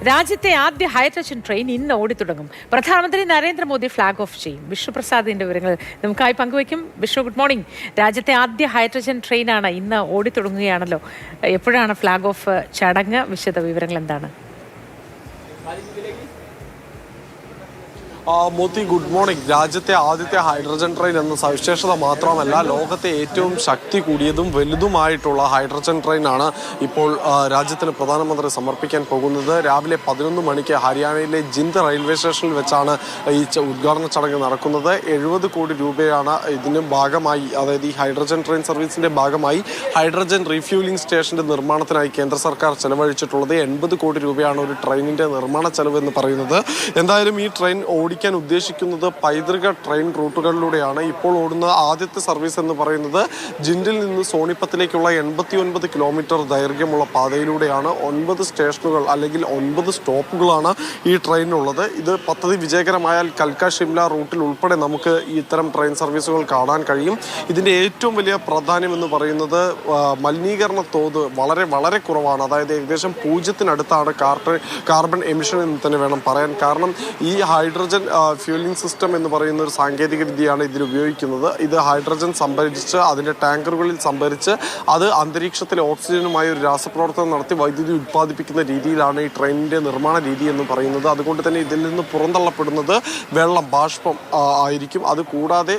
രാജ്യത്തെ ആദ്യ hydrogen train ഇന്ന് ഓടിത്തുടങ്ങും. പ്രധാനമന്ത്രി നരേന്ദ്രമോദി ഫ്ളാഗ് ഓഫ് ചെയ്യും. വിഷ്ണുപ്രസാദിന്റെ വിവരങ്ങൾ നമുക്കായി പങ്കുവയ്ക്കും. Vishnu, good morning. രാജ്യത്തെ ആദ്യ ഹൈഡ്രജൻ ട്രെയിനാണ് ഇന്ന് ഓടിത്തുടങ്ങുകയാണല്ലോ. എപ്പോഴാണ് ഫ്ളാഗ് ഓഫ് ചടങ്ങ്? വിശദ വിവരങ്ങൾ എന്താണ്? Moti, good morning. രാജ്യത്തെ ആദ്യത്തെ ഹൈഡ്രജൻ ട്രെയിൻ എന്ന സവിശേഷത മാത്രമല്ല, ലോകത്തെ ഏറ്റവും ശക്തി കൂടിയതും വലുതുമായിട്ടുള്ള ഹൈഡ്രജൻ ട്രെയിനാണ് ഇപ്പോൾ രാജ്യത്തിന് പ്രധാനമന്ത്രി സമർപ്പിക്കാൻ പോകുന്നത്. രാവിലെ 11 മണിക്ക് ഹരിയാനയിലെ ജിന്ദ് റെയിൽവേ സ്റ്റേഷനിൽ വെച്ചാണ് ഈ ഉദ്ഘാടന ചടങ്ങ് നടക്കുന്നത്. 70 കോടി രൂപയാണ് ഇതിന് ഭാഗമായി, അതായത് ഈ ഹൈഡ്രജൻ ട്രെയിൻ സർവീസിന്റെ ഭാഗമായി ഹൈഡ്രജൻ റീഫ്യൂലിംഗ് സ്റ്റേഷന്റെ നിർമ്മാണത്തിനായി കേന്ദ്ര സർക്കാർ ചെലവഴിച്ചിട്ടുള്ളത്. 80 കോടി രൂപയാണ് ഒരു ട്രെയിനിന്റെ നിർമ്മാണ ചെലവ് എന്ന് പറയുന്നത്. എന്തായാലും ഈ ട്രെയിൻ ഓടിക്കാൻ ഉദ്ദേശിക്കുന്നത് പൈതൃക ട്രെയിൻ റൂട്ടുകളിലൂടെയാണ്. ഇപ്പോൾ ഓടുന്ന ആദ്യത്തെ സർവീസ് എന്ന് പറയുന്നത് ജിൻഡിൽ നിന്ന് സോണിപ്പത്തിലേക്കുള്ള 89 കിലോമീറ്റർ ദൈർഘ്യമുള്ള പാതയിലൂടെയാണ്. 9 സ്റ്റേഷനുകൾ അല്ലെങ്കിൽ 9 സ്റ്റോപ്പുകളാണ് ഈ ട്രെയിനുള്ളത്. ഇത് പദ്ധതി വിജയകരമായാൽ കൽക്ക ഷിംല റൂട്ടിൽ ഉൾപ്പെടെ നമുക്ക് ഇത്തരം ട്രെയിൻ സർവീസുകൾ കാണാൻ കഴിയും. ഇതിൻ്റെ ഏറ്റവും വലിയ പ്രാധാന്യം എന്ന് പറയുന്നത് മലിനീകരണ തോത് വളരെ വളരെ കുറവാണ്. അതായത് ഏകദേശം 0-ത്തിനടുത്താണ് കാർബൺ എമിഷൻ എന്ന് തന്നെ വേണം പറയാൻ. കാരണം ഈ ഹൈഡ്രജൻ ഫ്യൂലിംഗ് സിസ്റ്റം എന്ന് പറയുന്ന ഒരു സാങ്കേതിക വിദ്യയാണ് ഇതിൽ ഉപയോഗിക്കുന്നത്. ഇത് ഹൈഡ്രജൻ സംഭരിച്ച് അതിൻ്റെ ടാങ്കറുകളിൽ സംഭരിച്ച് അത് അന്തരീക്ഷത്തിലെ ഓക്സിജനുമായി ഒരു രാസപ്രവർത്തനം നടത്തി വൈദ്യുതി ഉത്പാദിപ്പിക്കുന്ന രീതിയിലാണ് ഈ ട്രെയിനിൻ്റെ നിർമ്മാണ രീതി എന്ന് പറയുന്നത്. അതുകൊണ്ട് തന്നെ ഇതിൽ നിന്ന് പുറന്തള്ളപ്പെടുന്നത് വെള്ളം, ബാഷ്പം ആയിരിക്കും. അത് കൂടാതെ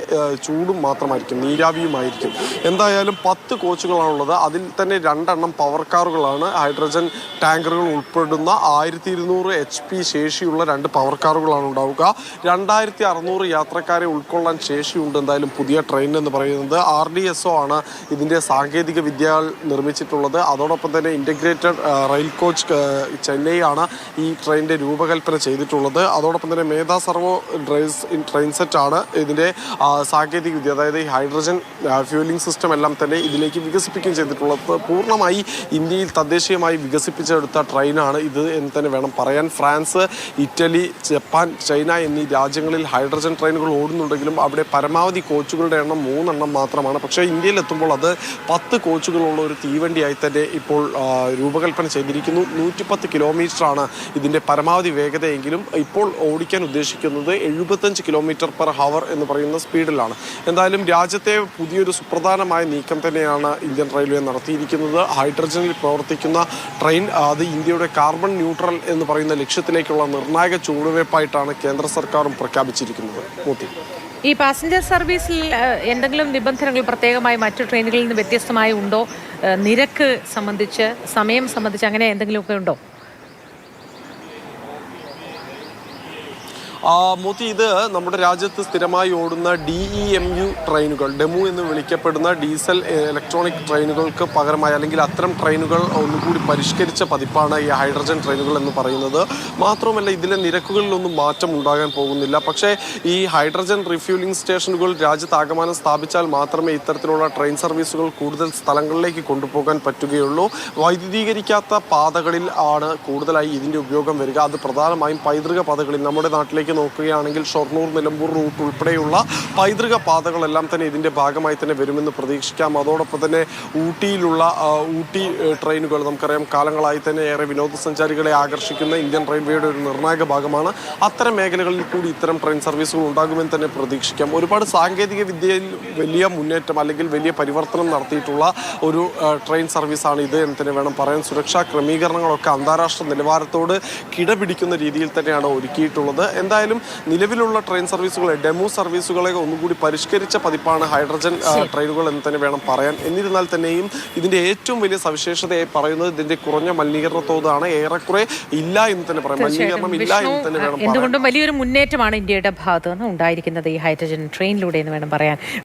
ചൂടും മാത്രമായിരിക്കും, നീരാവിയുമായിരിക്കും. എന്തായാലും 10 കോച്ചുകളാണുള്ളത്. അതിൽ തന്നെ 2 എണ്ണം പവർ കാറുകളാണ്. ഹൈഡ്രജൻ ടാങ്കറുകൾ ഉൾപ്പെടുന്ന 1200 HP ശേഷിയുള്ള 2 പവർ കാറുകളാണ് ഉണ്ടാവുക. 2600 യാത്രക്കാരെ ഉൾക്കൊള്ളാൻ ശേഷിയുണ്ട് എന്തായാലും പുതിയ ട്രെയിൻ എന്ന് പറയുന്നത്. RDSO ആണ് ഇതിൻ്റെ സാങ്കേതിക വിദ്യകൾ നിർമ്മിച്ചിട്ടുള്ളത്. അതോടൊപ്പം തന്നെ ഇൻ്റഗ്രേറ്റഡ് റെയിൽ കോച്ച് ചെന്നൈ ആണ് ഈ ട്രെയിനിൻ്റെ രൂപകൽപ്പന ചെയ്തിട്ടുള്ളത്. അതോടൊപ്പം തന്നെ മേധാ സർവോ ട്രെയിൻ സെറ്റ് ആണ് ഇതിൻ്റെ സാങ്കേതിക വിദ്യ, അതായത് ഈ ഹൈഡ്രജൻ ഫ്യൂലിംഗ് സിസ്റ്റം എല്ലാം തന്നെ ഇതിലേക്ക് വികസിപ്പിക്കുകയും ചെയ്തിട്ടുള്ളത്. പൂർണ്ണമായി ഇന്ത്യയിൽ തദ്ദേശീയമായി വികസിപ്പിച്ചെടുത്ത ട്രെയിനാണ് ഇത് എന്ന് തന്നെ വേണം പറയാൻ. ഫ്രാൻസ്, ഇറ്റലി, ജപ്പാൻ, ചൈന എന്നീ രാജ്യങ്ങളിൽ ഹൈഡ്രജൻ ട്രെയിനുകൾ ഓടുന്നുണ്ടെങ്കിലും അവിടെ പരമാവധി കോച്ചുകളുടെ എണ്ണം 3 എണ്ണം മാത്രമാണ്. പക്ഷേ ഇന്ത്യയിൽ എത്തുമ്പോൾ അത് 10 കോച്ചുകളുള്ള ഒരു തീവണ്ടിയായി തന്നെ ഇപ്പോൾ രൂപകൽപ്പന ചെയ്തിരിക്കുന്നു. 110 കിലോമീറ്ററാണ് ഇതിൻ്റെ പരമാവധി വേഗതയെങ്കിലും ഇപ്പോൾ ഓടിക്കാൻ ഉദ്ദേശിക്കുന്നത് 75 km/h എന്ന് പറയുന്ന സ്പീഡിലാണ്. എന്തായാലും രാജ്യത്തെ പുതിയൊരു സുപ്രധാനമായ നീക്കം തന്നെയാണ് ഇന്ത്യൻ റെയിൽവേ നടത്തിയിരിക്കുന്നത്. ഹൈഡ്രജനിൽ പ്രവർത്തിക്കുന്ന ട്രെയിൻ അത് ഇന്ത്യയുടെ കാർബൺ ന്യൂട്രൽ എന്ന് പറയുന്ന ലക്ഷ്യത്തിലേക്കുള്ള നിർണായക ചുവടുവയ്പായിട്ടാണ് കേന്ദ്ര സർക്കാരും പ്രഖ്യാപിച്ചിരിക്കുന്നത്. ഈ പാസഞ്ചർ സർവീസിൽ എന്തെങ്കിലും നിബന്ധനകൾ പ്രത്യേകമായി മറ്റു ട്രെയിനുകളിൽ നിന്ന് വ്യത്യസ്തമായി ഉണ്ടോ? നിരക്ക് സംബന്ധിച്ച്, സമയം സംബന്ധിച്ച് അങ്ങനെ എന്തെങ്കിലുമൊക്കെ ഉണ്ടോ? മോത്തി, ഇത് നമ്മുടെ രാജ്യത്ത് സ്ഥിരമായി ഓടുന്ന DEMU ട്രെയിനുകൾ, ഡെമു എന്ന് വിളിക്കപ്പെടുന്ന ഡീസൽ ഇലക്ട്രോണിക് ട്രെയിനുകൾക്ക് പകരമായി, അല്ലെങ്കിൽ അത്തരം ട്രെയിനുകൾ ഒന്നുകൂടി പരിഷ്കരിച്ച പതിപ്പാണ് ഈ ഹൈഡ്രജൻ ട്രെയിനുകൾ എന്ന് പറയുന്നത്. മാത്രമല്ല ഇതിലെ നിരക്കുകളിലൊന്നും മാറ്റം ഉണ്ടാകാൻ പോകുന്നില്ല. പക്ഷേ ഈ ഹൈഡ്രജൻ റീഫ്യൂലിംഗ് സ്റ്റേഷനുകൾ രാജ്യത്താകമാനം സ്ഥാപിച്ചാൽ മാത്രമേ ഇത്തരത്തിലുള്ള ട്രെയിൻ സർവീസുകൾ കൂടുതൽ സ്ഥലങ്ങളിലേക്ക് കൊണ്ടുപോകാൻ പറ്റുകയുള്ളൂ. വൈദ്യുതീകരിക്കാത്ത പാതകളിൽ ആണ് കൂടുതലായി ഇതിൻ്റെ ഉപയോഗം വരിക. അത് പ്രധാനമായും പൈതൃക പാതകളിൽ, നമ്മുടെ നാട്ടിലേക്ക് നോക്കുകയാണെങ്കിൽ ഷൊർണൂർ, നിലമ്പൂർ റൂട്ട് ഉൾപ്പെടെയുള്ള പൈതൃക പാതകളെല്ലാം തന്നെ ഇതിൻ്റെ ഭാഗമായി തന്നെ വരുമെന്ന് പ്രതീക്ഷിക്കാം. അതോടൊപ്പം തന്നെ ഊട്ടി ട്രെയിനുകൾ നമുക്കറിയാം, കാലങ്ങളായി തന്നെ ഏറെ വിനോദസഞ്ചാരികളെ ആകർഷിക്കുന്ന ഇന്ത്യൻ റെയിൽവേയുടെ ഒരു നിർണായക ഭാഗമാണ്. അത്തരം മേഖലകളിൽ കൂടി ഇത്തരം ട്രെയിൻ സർവീസുകൾ ഉണ്ടാകുമെന്ന് തന്നെ പ്രതീക്ഷിക്കാം. ഒരുപാട് സാങ്കേതിക വിദ്യയിൽ വലിയ മുന്നേറ്റം അല്ലെങ്കിൽ വലിയ പരിവർത്തനം നടത്തിയിട്ടുള്ള ഒരു ട്രെയിൻ സർവീസാണ് ഇത് എന്ന് തന്നെ വേണം പറയാൻ. സുരക്ഷാ ക്രമീകരണങ്ങളൊക്കെ അന്താരാഷ്ട്ര നിലവാരത്തോട് കിടപിടിക്കുന്ന രീതിയിൽ തന്നെയാണ് ഒരുക്കിയിട്ടുള്ളത്. എന്തായാലും നിലവിലുള്ള ട്രെയിൻ സർവീസുകളെ, ഡെമു സർവീസുകളെ ഒന്നുകൂടി പരിഷ്കരിച്ച പതിപ്പാണ് ഹൈഡ്രജൻ ട്രെയിനുകൾ എന്ന് തന്നെ വേണം പറയാൻ. എന്നിരുന്നാൽ തന്നെയും ഇതിന്റെ ഏറ്റവും വലിയ സവിശേഷതയായി പറയുന്നത് ഇതിന്റെ കുറഞ്ഞ മലിനീകരണ തോതാണ്. ഏറെക്കുറെ ഇല്ല എന്ന് തന്നെ പറയാം, മലിനീകരണം ഇല്ല എന്ന് തന്നെ വേണം. എന്തുകൊണ്ടും വലിയൊരു മുന്നേറ്റമാണ് ഇന്ത്യയുടെ ഭാഗത്ത് നിന്ന് ഉണ്ടായിരിക്കുന്നത് ഈ ഹൈഡ്രജൻ ട്രെയിനിലൂടെ എന്ന് വേണം പറയാൻ.